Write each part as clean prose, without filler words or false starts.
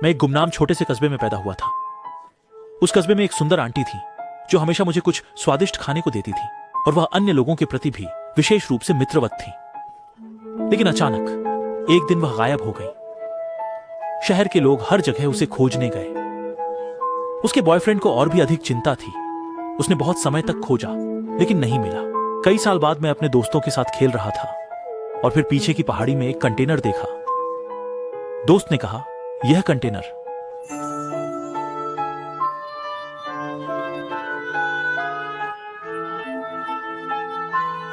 मैं एक गुमनाम छोटे से कस्बे में पैदा हुआ था। उस कस्बे में एक सुंदर आंटी थी जो हमेशा मुझे कुछ स्वादिष्ट खाने को देती थी और वह अन्य लोगों के प्रति भी विशेष रूप से मित्रवत थी। लेकिन अचानक एक दिन वह गायब हो गई। शहर के लोग हर जगह उसे खोजने गए। उसके बॉयफ्रेंड को और भी अधिक चिंता थी। उसने बहुत समय तक खोजा लेकिन नहीं मिला। कई साल बाद मैं अपने दोस्तों के साथ खेल रहा था और फिर पीछे की पहाड़ी में एक कंटेनर देखा। दोस्त ने कहा, यह कंटेनर।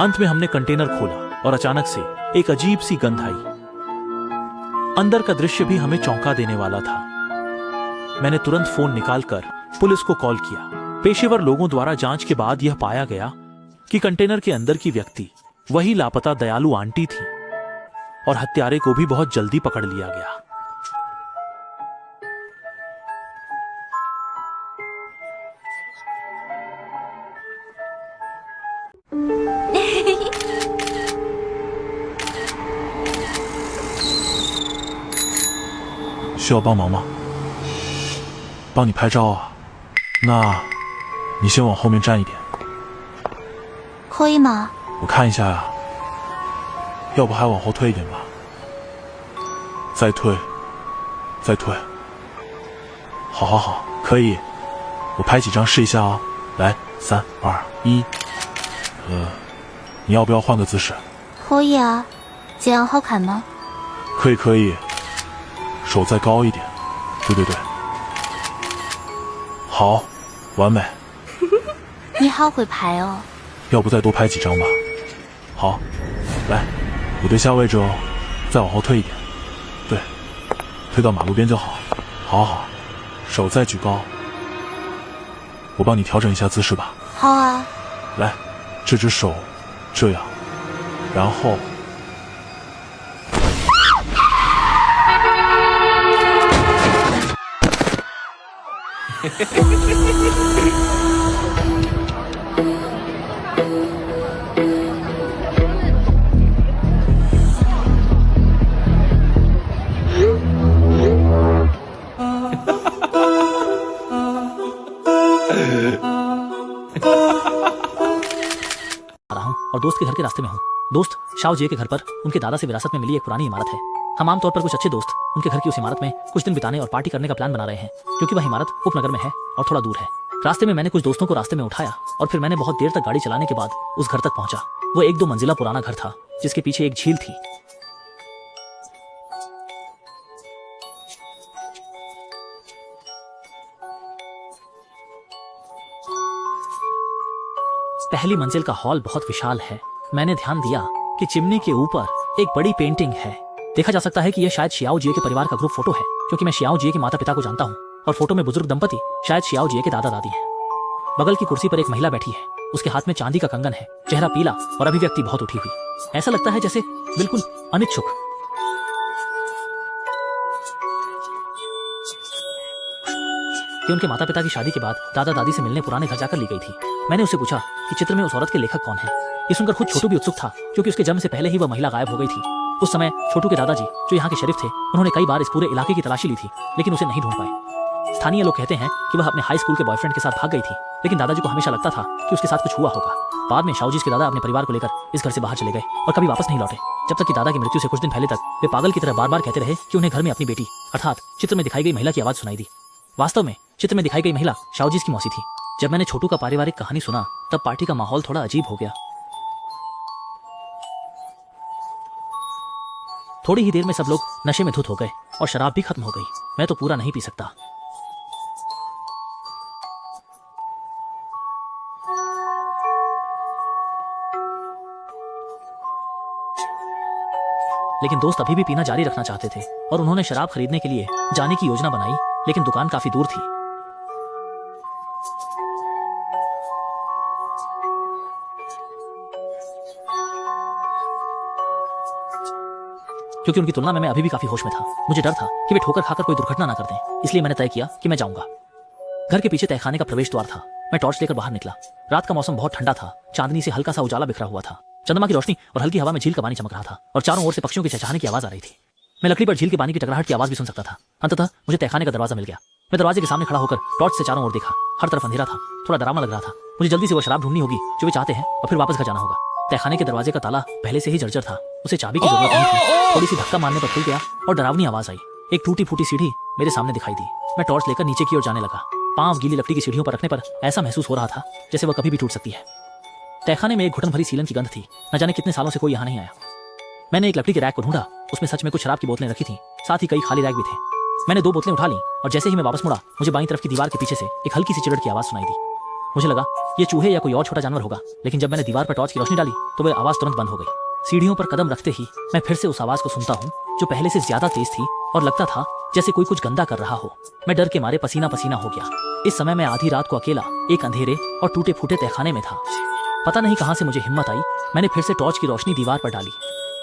अंत में हमने कंटेनर खोला और अचानक से एक अजीब सी गंध आई। अंदर का दृश्य भी हमें चौंका देने वाला था। मैंने तुरंत फोन निकालकर पुलिस को कॉल किया। पेशेवर लोगों द्वारा जांच के बाद यह पाया गया कि कंटेनर के अंदर की व्यक्ति वही लापता दयालु आंटी थी और हत्यारे को भी बहुत जल्दी पकड़ लिया गया।需要帮忙吗？帮你拍照啊。那你先往后面站一点。可以吗？我看一下呀。要不还往后退一点吧。再退，再退。好好好，可以。我拍几张试一下哦。来，3、2、1。你要不要换个姿势？可以啊，这样好看吗？可以可以。手再高一点。对对对。好，完美。你好会拍哦。要不再多拍几张吧。好，来，你对下位置哦，再往后退一点。对，退到马路边就好。好好，手再举高。我帮你调整一下姿势吧。好啊。来，这只手这样，然后。और दोस्त के घर के रास्ते में हूँ। दोस्त शाओ जी के घर पर उनके दादा से विरासत में मिली एक पुरानी इमारत है। हम आमतौर पर कुछ अच्छे दोस्त उनके घर की उस इमारत में कुछ दिन बिताने और पार्टी करने का प्लान बना रहे हैं, क्योंकि वह इमारत उपनगर में है और थोड़ा दूर है। रास्ते में मैंने कुछ दोस्तों को रास्ते में उठाया और फिर मैंने बहुत देर तक गाड़ी चलाने के बाद उस घर तक पहुंचा। वो 1-2 मंजिला पुराना घर था जिसके पीछे एक झील थी। पहली मंजिल का हॉल बहुत विशाल है। मैंने ध्यान दिया कि चिमनी के ऊपर एक बड़ी पेंटिंग है। देखा जा सकता है कि यह शायद शियाओ जिये के परिवार का ग्रुप फोटो है, क्योंकि मैं शियाओ जिये के माता पिता को जानता हूँ और फोटो में बुजुर्ग दंपति शायद शियाओ जिये के दादा दादी हैं। बगल की कुर्सी पर एक महिला बैठी है। उसके हाथ में चांदी का कंगन है, चेहरा पीला और अभिव्यक्ति बहुत उठी हुई। ऐसा लगता है जैसे बिल्कुल अनिच्छुक। कि उनके माता पिता की शादी के बाद दादा दादी से मिलने पुराने घर जाकर ली गई थी। मैंने उससे पूछा कि चित्र में उस औरत के लेखक कौन है। ये सुनकर खुद छोटू भी उत्सुक था, क्योंकि उसके जन्म से पहले ही वह महिला गायब हो गई थी। उस समय छोटू के दादाजी, जो यहाँ के शरीफ थे, उन्होंने कई बार इस पूरे इलाके की तलाशी ली थी, लेकिन उसे नहीं ढूंढ पाए। स्थानीय लोग कहते हैं कि वह अपने हाई स्कूल के बॉयफ्रेंड के साथ भाग गई थी, लेकिन दादाजी को हमेशा लगता था कि उसके साथ कुछ हुआ होगा। बाद में शाओजी के दादा अपने परिवार को लेकर इस घर से बाहर चले गए और कभी वापस नहीं लौटे, जब तक कि दादा की मृत्यु से कुछ दिन पहले तक वे पागल की तरह बार बार कहते रहे कि उन्हें घर में अपनी बेटी अर्थात चित्र में दिखाई गई महिला की आवाज सुनाई दी। वास्तव में चित्र में दिखाई गई महिला शाओजी की मौसी थी। जब मैंने छोटू का पारिवारिक कहानी सुना तब पार्टी का माहौल थोड़ा अजीब हो गया। थोड़ी ही देर में सब लोग नशे में धुत हो गए और शराब भी खत्म हो गई। मैं तो पूरा नहीं पी सकता। लेकिन दोस्त अभी भी पीना जारी रखना चाहते थे और उन्होंने शराब खरीदने के लिए जाने की योजना बनाई, लेकिन दुकान काफी दूर थी। क्योंकि उनकी तुलना में मैं अभी भी काफी होश में था। मुझे डर था कि वे ठोकर खाकर कोई दुर्घटना ना कर दें, इसलिए मैंने तय किया कि मैं जाऊंगा। घर के पीछे तहखाने का प्रवेश द्वार था। मैं टॉर्च लेकर बाहर निकला। रात का मौसम बहुत ठंडा था। चांदनी से हल्का सा उजाला बिखरा हुआ था। चंद्रमा की रोशनी और हल्की हवा में झील का पानी चमक रहा था और चारों ओर से पक्षियों के चहचहाने की आवाज आ रही थी। मैं लकड़ी पर झील के पानी की टकराहट की आवाज भी सुन सकता था। अंततः मुझे तहखाने का दरवाजा मिल गया। मैं दरवाजे के सामने खड़ा होकर टॉर्च से चारों ओर देखा। हर तरफ अंधेरा था। थोड़ा डरावना लग रहा था। मुझे जल्दी से वो शराब ढूंढनी होगी जो वे चाहते हैं और फिर वापस घर जाना होगा। तहखाने के दरवाजे का ताला पहले से ही जर्जर था। उसे चाबी की जरूरत नहीं थी। थोड़ी सी धक्का मारने पर खुल गया और डरावनी आवाज आई। एक टूटी फूटी सीढ़ी मेरे सामने दिखाई दी। मैं टॉर्च लेकर नीचे की ओर जाने लगा। पांव गीली लकड़ी की सीढ़ियों पर रखने पर ऐसा महसूस हो रहा था जैसे वह कभी भी टूट सकती है। तहखाने में एक घुटन भरी सीलन की गंध थी। न जाने कितने सालों से कोई यहाँ नहीं आया। मैंने एक लकड़ी के रैक को ढूंढा। उसमें सच में कुछ शराब की बोतलें रखी थी। साथ ही कई खाली रैक भी थे। मैंने 2 बोतलें उठा ली और जैसे ही मैं वापस मुड़ा मुझे बाईं तरफ की दीवार के पीछे से एक हल्की सी चिड़िड़ की आवाज सुनाई दी। मुझे लगा ये चूहे या कोई और छोटा जानवर होगा, लेकिन जब मैंने दीवार पर टॉर्च की रोशनी डाली तो वह आवाज तुरंत बंद हो गई। सीढ़ियों पर कदम रखते ही मैं फिर से उस आवाज को सुनता हूँ जो पहले से ज्यादा तेज थी और लगता था जैसे कोई कुछ गंदा कर रहा हो। मैं डर के मारे पसीना पसीना हो गया। इस समय मैं आधी रात को अकेला एक अंधेरे और टूटे फूटे तहखाने में था। पता नहीं कहां से मुझे हिम्मत आई। मैंने फिर से टॉर्च की रोशनी दीवार पर डाली।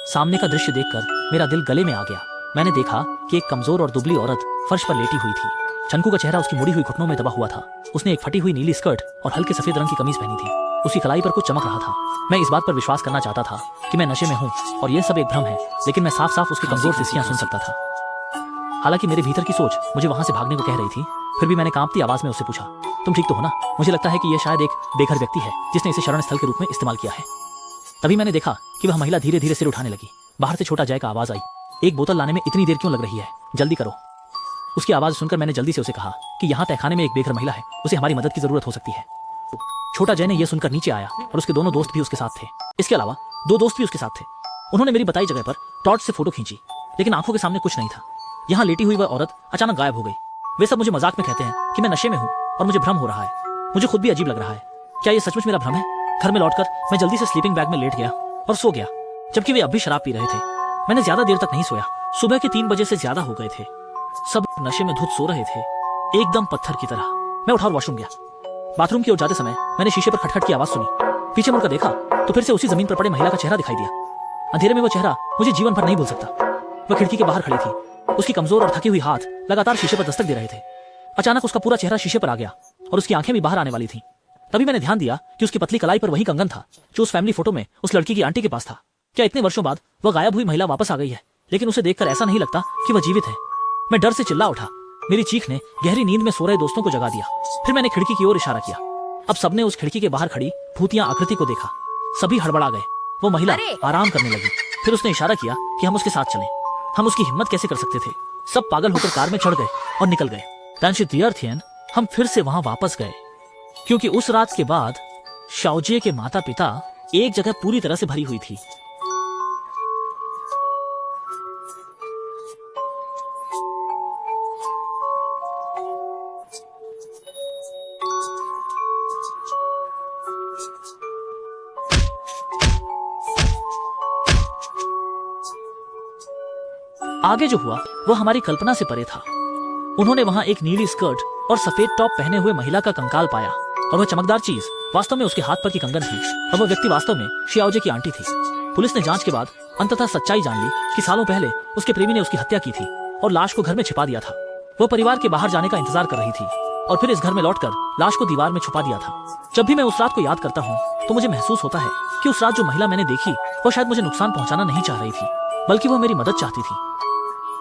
सामने का दृश्य देखकर मेरा दिल गले में आ गया। मैंने देखा कि एक कमजोर और दुबली औरत फर्श पर लेटी हुई थी। चंकू का चेहरा उसकी मुड़ी हुई घुटनों में दबा हुआ था। उसने एक फटी हुई नीली स्कर्ट और हल्के सफेद रंग की कमीज पहनी थी। उसकी कलाई पर कुछ चमक रहा था। मैं इस बात पर विश्वास करना चाहता था कि मैं नशे में हूँ और यह सब एक भ्रम है, लेकिन मैं साफ साफ उसकी कमजोर सिस्कियां सुन सकता था। हालांकि मेरे भीतर की सोच मुझे वहां से भागने को कह रही थी, फिर भी मैंने कांपती आवाज में उससे पूछा, तुम ठीक तो हो ना? मुझे लगता है कि यह शायद एक बेघर व्यक्ति है जिसने इसे शरण स्थल के रूप में इस्तेमाल किया है। तभी मैंने देखा कि वह महिला धीरे धीरे सिर उठाने लगी। बाहर से छोटा जय का आवाज आई, एक बोतल लाने में इतनी देर क्यों लग रही है, जल्दी करो। उसकी आवाज सुनकर मैंने जल्दी से उसे कहा कि यहाँ तहखाने में एक बेघर महिला है, उसे हमारी मदद की जरूरत हो सकती है। छोटा जय ने यह सुनकर नीचे आया और उसके दोनों दोस्त भी उसके साथ थे। इसके अलावा 2 दोस्त भी उसके साथ थे। उन्होंने मेरी बताई जगह पर टॉर्च से फोटो खींची, लेकिन आंखों के सामने कुछ नहीं था। यहाँ लेटी हुई वह औरत अचानक गायब हो गई। वे सब मुझे मजाक में कहते हैं कि मैं नशे में हूँ और मुझे भ्रम हो रहा है। मुझे खुद भी अजीब लग रहा है। क्या ये सचमुच मेरा भ्रम है? घर में लौटकर मैं जल्दी से स्लीपिंग बैग में लेट गया और सो गया, जबकि वे अब भी शराब पी रहे थे। मैंने ज्यादा देर तक नहीं सोया। सुबह के 3 बजे से ज्यादा हो गए थे। सब नशे में धुत सो रहे थे, एकदम पत्थर की तरह। मैं उठा और वॉशरूम गया। बाथरूम की ओर जाते समय मैंने शीशे पर खटखट की आवाज सुनी। पीछे मुड़कर देखा तो फिर से उसी जमीन पर पड़े महिला का चेहरा दिखाई दिया। अंधेरे में वो चेहरा मुझे जीवन भर नहीं भूल सकता। वह खिड़की के बाहर खड़ी थी। उसकी कमजोर और थकी हुई हाथ लगातार शीशे पर दस्तक दे रहे थे। अचानक उसका पूरा चेहरा शीशे पर आ गया और उसकी आंखें भी बाहर आने वाली थीं। तभी मैंने ध्यान दिया कि उसकी पतली कलाई पर वही कंगन था जो उस फैमिली फोटो में उस लड़की की आंटी के पास था। क्या इतने वर्षों बाद वह गायब हुई महिला वापस आ गई है? लेकिन उसे देखकर ऐसा नहीं लगता कि वह जीवित है। मैं डर से चिल्ला उठा। मेरी चीख ने गहरी नींद में सो रहे दोस्तों को जगा दिया। फिर मैंने खिड़की की ओर इशारा किया। अब सबने उस खिड़की के बाहर खड़ी भूतिया आकृति को देखा। सभी हड़बड़ा गए। वो महिला आराम करने लगी। फिर उसने इशारा किया कि हम उसके साथ चलें। हम उसकी हिम्मत कैसे कर सकते थे? सब पागल होकर कार में चढ़ गए और निकल गए। तानशितियर्थियन हम फिर से वहां वापस गए, क्योंकि उस रात के बाद शाओजिए के माता पिता एक जगह पूरी तरह से भरी हुई थी। आगे जो हुआ वह हमारी कल्पना से परे था। उन्होंने वहां एक नीली स्कर्ट और सफेद टॉप पहने हुए महिला का कंकाल पाया और वह चमकदार चीज वास्तव में उसके हाथ पर की कंगन थी और वह व्यक्ति वास्तव में शियाओजे की आंटी थी। पुलिस ने जांच के बाद अंततः सच्चाई जान ली कि सालों पहले उसके प्रेमी ने उसकी हत्या की थी और लाश को घर में छिपा दिया था। वह परिवार के बाहर जाने का इंतजार कर रही थी और फिर इस घर में लौटकर लाश को दीवार में छुपा दिया था। जब भी मैं उस रात को याद करता हूँ तो मुझे महसूस होता है कि उस रात जो महिला मैंने देखी वह शायद मुझे नुकसान पहुंचाना नहीं चाह रही थी, बल्कि वह मेरी मदद चाहती थी।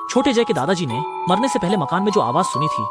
छोटे जय के दादाजी ने मरने से पहले मकान में जो आवाज सुनी थी